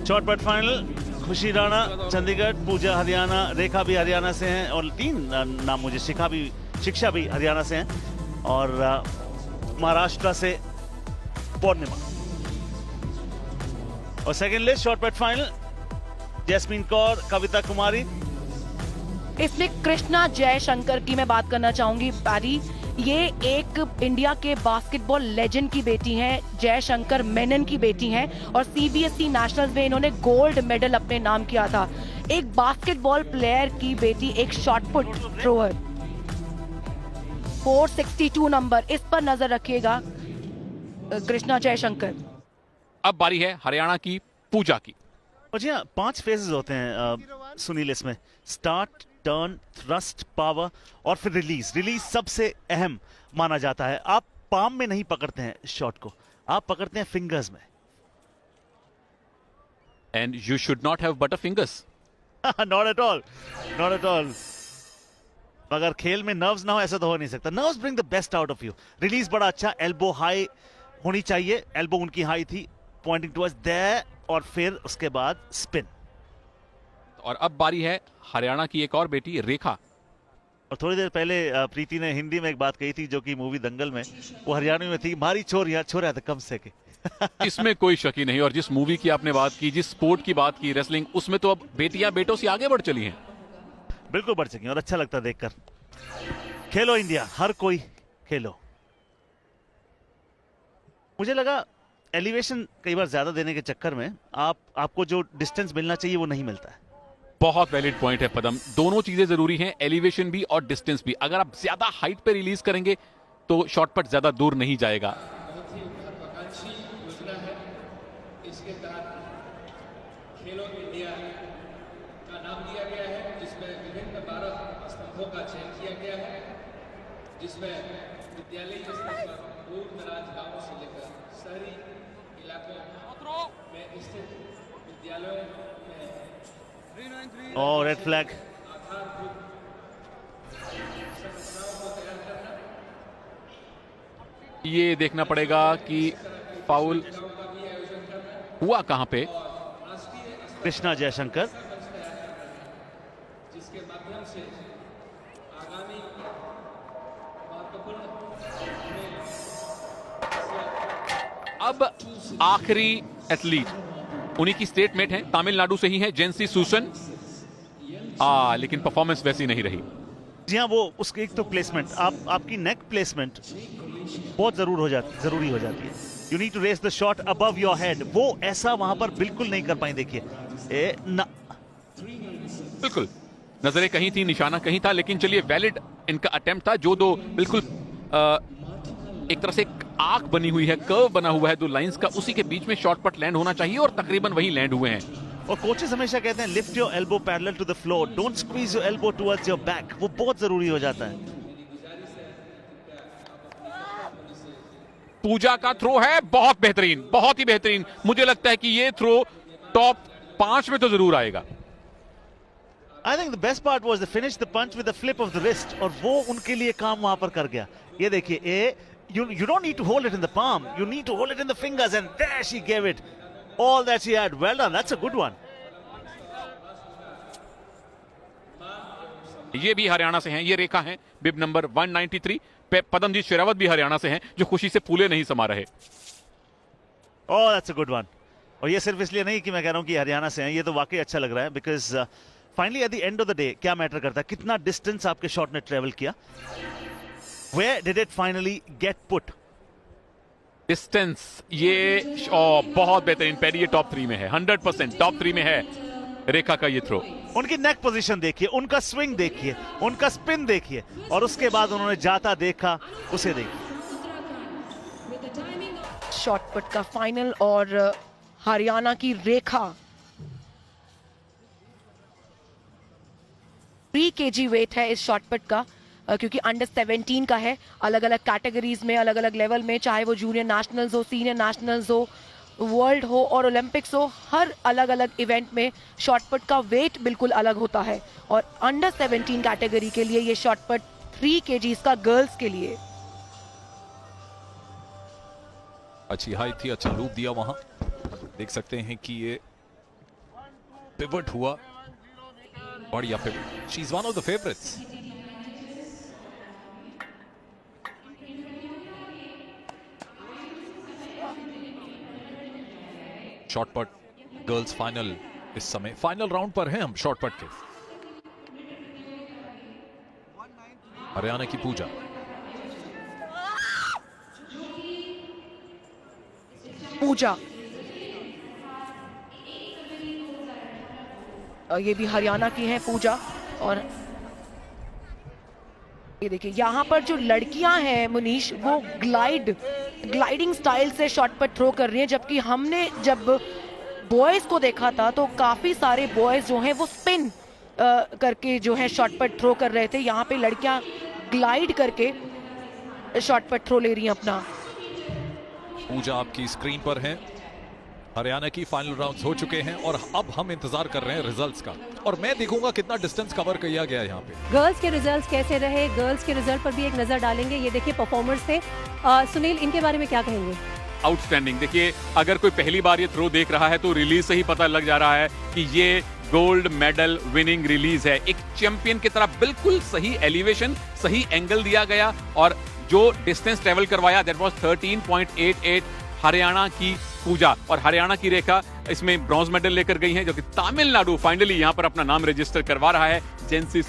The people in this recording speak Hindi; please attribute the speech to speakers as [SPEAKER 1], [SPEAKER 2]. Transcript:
[SPEAKER 1] शॉर्ट पुट फाइनल, खुशी राणा चंडीगढ़, पूजा हरियाणा, रेखा भी हरियाणा से हैं और 3 नाम मुझे शिक्षा भी हरियाणा से हैं और महाराष्ट्र से पूर्णिमा। और second list shot put final, Jasmine Kaur, Kavita Kumari.
[SPEAKER 2] इसमें कृष्णा जयशंकर की मैं बात करना चाहूंगी पैरी। ये एक इंडिया के बास्केटबॉल लेजेंड की बेटी हैं, जयशंकर मेनन की बेटी हैं और सीबीएसई नेशनल्स में इन्होंने गोल्ड मेडल अपने नाम किया था। एक बास्केटबॉल प्लेयर की बेटी, एक शॉट पुट थ्रोअर। 462 नंबर, इस पर नजर रखिएगा कृष्णा जयशंकर।
[SPEAKER 3] अब बारी है हरियाणा की पूजा की।
[SPEAKER 1] और जी हाँ, 5 फेजेस होते हैं सुनील इसमें, स्टार्ट, टर्न, थ्रस्ट, पावर और फिर रिलीज। रिलीज सबसे अहम माना जाता है। आप पाम में नहीं पकड़ते हैं शॉट को, आप पकड़ते हैं फिंगर्स में।
[SPEAKER 3] And you should not have butter fingers.
[SPEAKER 1] Not at all, not at all. अगर खेल में नर्व्स ना हो ऐसा तो हो नहीं सकता। Nerves bring the best out of you. Release बड़ा अच्छा, एल्बो हाई होनी चाहिए, एल्बो उनकी हाई थी, पॉइंटिंग टुवर्ड्स देयर, और फिर उसके बाद स्पिन।
[SPEAKER 3] और अब बारी है हरियाणा की एक और बेटी रेखा।
[SPEAKER 1] और थोड़ी देर पहले प्रीति ने हिंदी में एक बात कही थी जो कि मूवी दंगल में वो हरियाणवी में थी, मारी छोरिया छोरा था कम से के।
[SPEAKER 3] इसमें कोई शक ही नहीं। और जिस मूवी की आपने बात की, जिस स्पोर्ट की बात की, रेसलिंग, उसमें तो अब बेटियां बेटों से आगे बढ़ चली हैं।
[SPEAKER 1] बिल्कुल बढ़ चुकी हैं और अच्छा लगता है देखकर। खेलो इंडिया, हर कोई खेलो। मुझे लगा एलिवेशन कई बार ज्यादा देने के चक्कर में आपको जो डिस्टेंस मिलना चाहिए वो नहीं मिलता है।
[SPEAKER 3] बहुत वैलिड पॉइंट है पदम, दोनों चीजें जरूरी हैं, एलिवेशन भी और डिस्टेंस भी। अगर आप ज्यादा हाइट पे रिलीज करेंगे तो शॉट पट ज्यादा दूर नहीं जाएगा।
[SPEAKER 4] इसके तहत खेलो इंडिया का नाम दिया गया है, जिसमें विभिन्न 12 स्तंभों का चयन किया गया है, जिसमें विद्यालय स्तर पर दूर दराज गांवों से लेकर शहरी इलाकों में स्थित विद्यालयों में
[SPEAKER 1] और रेड फ्लैग।
[SPEAKER 3] ये देखना पड़ेगा कि फाउल हुआ कहां पे।
[SPEAKER 1] कृष्णा जयशंकर।
[SPEAKER 4] जिसके माध्यम से आगामी महत्वपूर्ण
[SPEAKER 3] अब आखिरी एथलीट उन्हीं की स्टेटमेट है, तमिलनाडु से ही है, जेंसी सूसन। लेकिन परफॉर्मेंस वैसी नहीं रही।
[SPEAKER 1] जी हाँ, वो उसकी एक तो प्लेसमेंट, आपकी नेक प्लेसमेंट बहुत जरूरी हो जाती है। You need to raise the shot above your head. वो ऐसा वहां पर बिल्कुल नहीं कर पाई। देखिए
[SPEAKER 3] बिल्कुल नजरें कहीं थी, निशाना कहीं था, लेकिन चलिए वैलिड इनका अटेम्प्ट था। जो दो बिल्कुल एक तरह से आर्क बनी हुई है, कर्व बना हुआ है 2 लाइंस का, उसी के बीच में शॉट पट लैंड होना चाहिए और तकरीबन वही लैंड हुए हैं।
[SPEAKER 1] और कोचेस हमेशा कहते हैं lift your elbow parallel to the floor, don't squeeze your elbow towards your back. वो बहुत जरूरी हो जाता है।
[SPEAKER 3] पूजा का थ्रो है बहुत बेहतरीन, बहुत ही बेहतरीन। मुझे लगता है कि ये थ्रो टॉप 5 में तो जरूर आएगा।
[SPEAKER 1] I think the best part was the finish the punch with the flip of the wrist, और वो उनके लिए काम वहां पर कर गया। ये देखिए, you don't need to hold it in the palm, you need to hold it in the fingers, and there she gave it all that she had. Well done, that's a good one.
[SPEAKER 3] ये भी हरियाणा से हैं, ये रेखा हैं, बिब नंबर 193। पदमजीत शेरावत भी हरियाणा से हैं, जो खुशी से फूले नहीं समा रहे।
[SPEAKER 1] Oh, that's a good one. और ये सिर्फ इसलिए नहीं कि मैं कह रहा हूं कि हरियाणा से हैं, ये तो वाकई अच्छा लग रहा है, because finally at the end of the day क्या मैटर करता है, कितना डिस्टेंस आपके शॉट ने ट्रेवल किया। Where did it finally get put?
[SPEAKER 3] Distance, ये बहुत बेहतरीन पैरी, ये टॉप 3 में है, 100% टॉप 3 में है रेखा का ये थ्रो।
[SPEAKER 1] उनकी नेक पोजीशन देखिए, उनका स्विंग देखिए, उनका स्पिन देखिए, और उसके बाद उन्होंने जाता देखा, उसे देखिए।
[SPEAKER 2] शॉट पुट का फाइनल और हरियाणा की रेखा 3 kg वेट है इस शॉट पुट का, क्योंकि अंडर 17 का है। अलग अलग कैटेगरीज में, अलग अलग लेवल में, चाहे वो जूनियर नेशनल्स हो, सीनियर नेशनल्स हो, वर्ल्ड हो और ओलंपिक्स हो, हर अलग अलग इवेंट में शॉट पुट का वेट बिल्कुल अलग होता है। और अंडर 17 कैटेगरी के लिए ये शॉट पुट 3 kg का गर्ल्स के लिए।
[SPEAKER 5] अच्छी हाइट थी, अच्छा लूप दिया वहां। देख सकते हैं कि ये पिवट हुआ, बढ़िया pivot. She is one of the favourites. Shot put girls final, इस समय फाइनल राउंड पर हैं हम शॉर्टपट के। हरियाणा की पूजा,
[SPEAKER 2] ये भी हरियाणा की है पूजा। और ये देखिए यहाँ पर जो लड़कियां हैं मुनीश, वो ग्लाइडिंग स्टाइल से शॉट पर थ्रो कर रही हैं, जबकि हमने जब बॉयज को देखा था तो काफी सारे बॉयज जो हैं वो स्पिन करके जो है शॉट पर थ्रो कर रहे थे। यहाँ पे लड़कियां ग्लाइड करके शॉट पर थ्रो ले रही हैं अपना।
[SPEAKER 5] पूजा आपकी स्क्रीन पर है। हरियाणा की फाइनल राउंड्स हो चुके हैं और अब हम इंतजार कर रहे हैं रिजल्ट्स का, और मैं देखूंगा कितना डिस्टेंस कवर किया गया यहाँ पे।
[SPEAKER 6] गर्ल्स के रिजल्ट्स कैसे रहे, गर्ल्स के रिजल्ट पर भी एक नजर डालेंगे। ये देखिए परफॉर्मर्स थे। सुनील, इनके बारे में क्या कहेंगे?
[SPEAKER 3] आउटस्टैंडिंग। देखिए, अगर कोई पहली बार ये थ्रो देख रहा है तो रिलीज से ही पता लग जा रहा है कि ये गोल्ड मेडल विनिंग रिलीज है। एक चैंपियन की तरह बिल्कुल सही एलिवेशन, सही एंगल दिया गया, और जो डिस्टेंस ट्रेवल करवाया दैट वाज 13.88 हरियाणा की पूजा। और हरियाणा की रेखा इसमें ब्रॉन्ज मेडल लेकर गई हैं, जो कि तमिलनाडु फाइनली यहां पर अपना नाम रजिस्टर करवा रहा है। जेंसी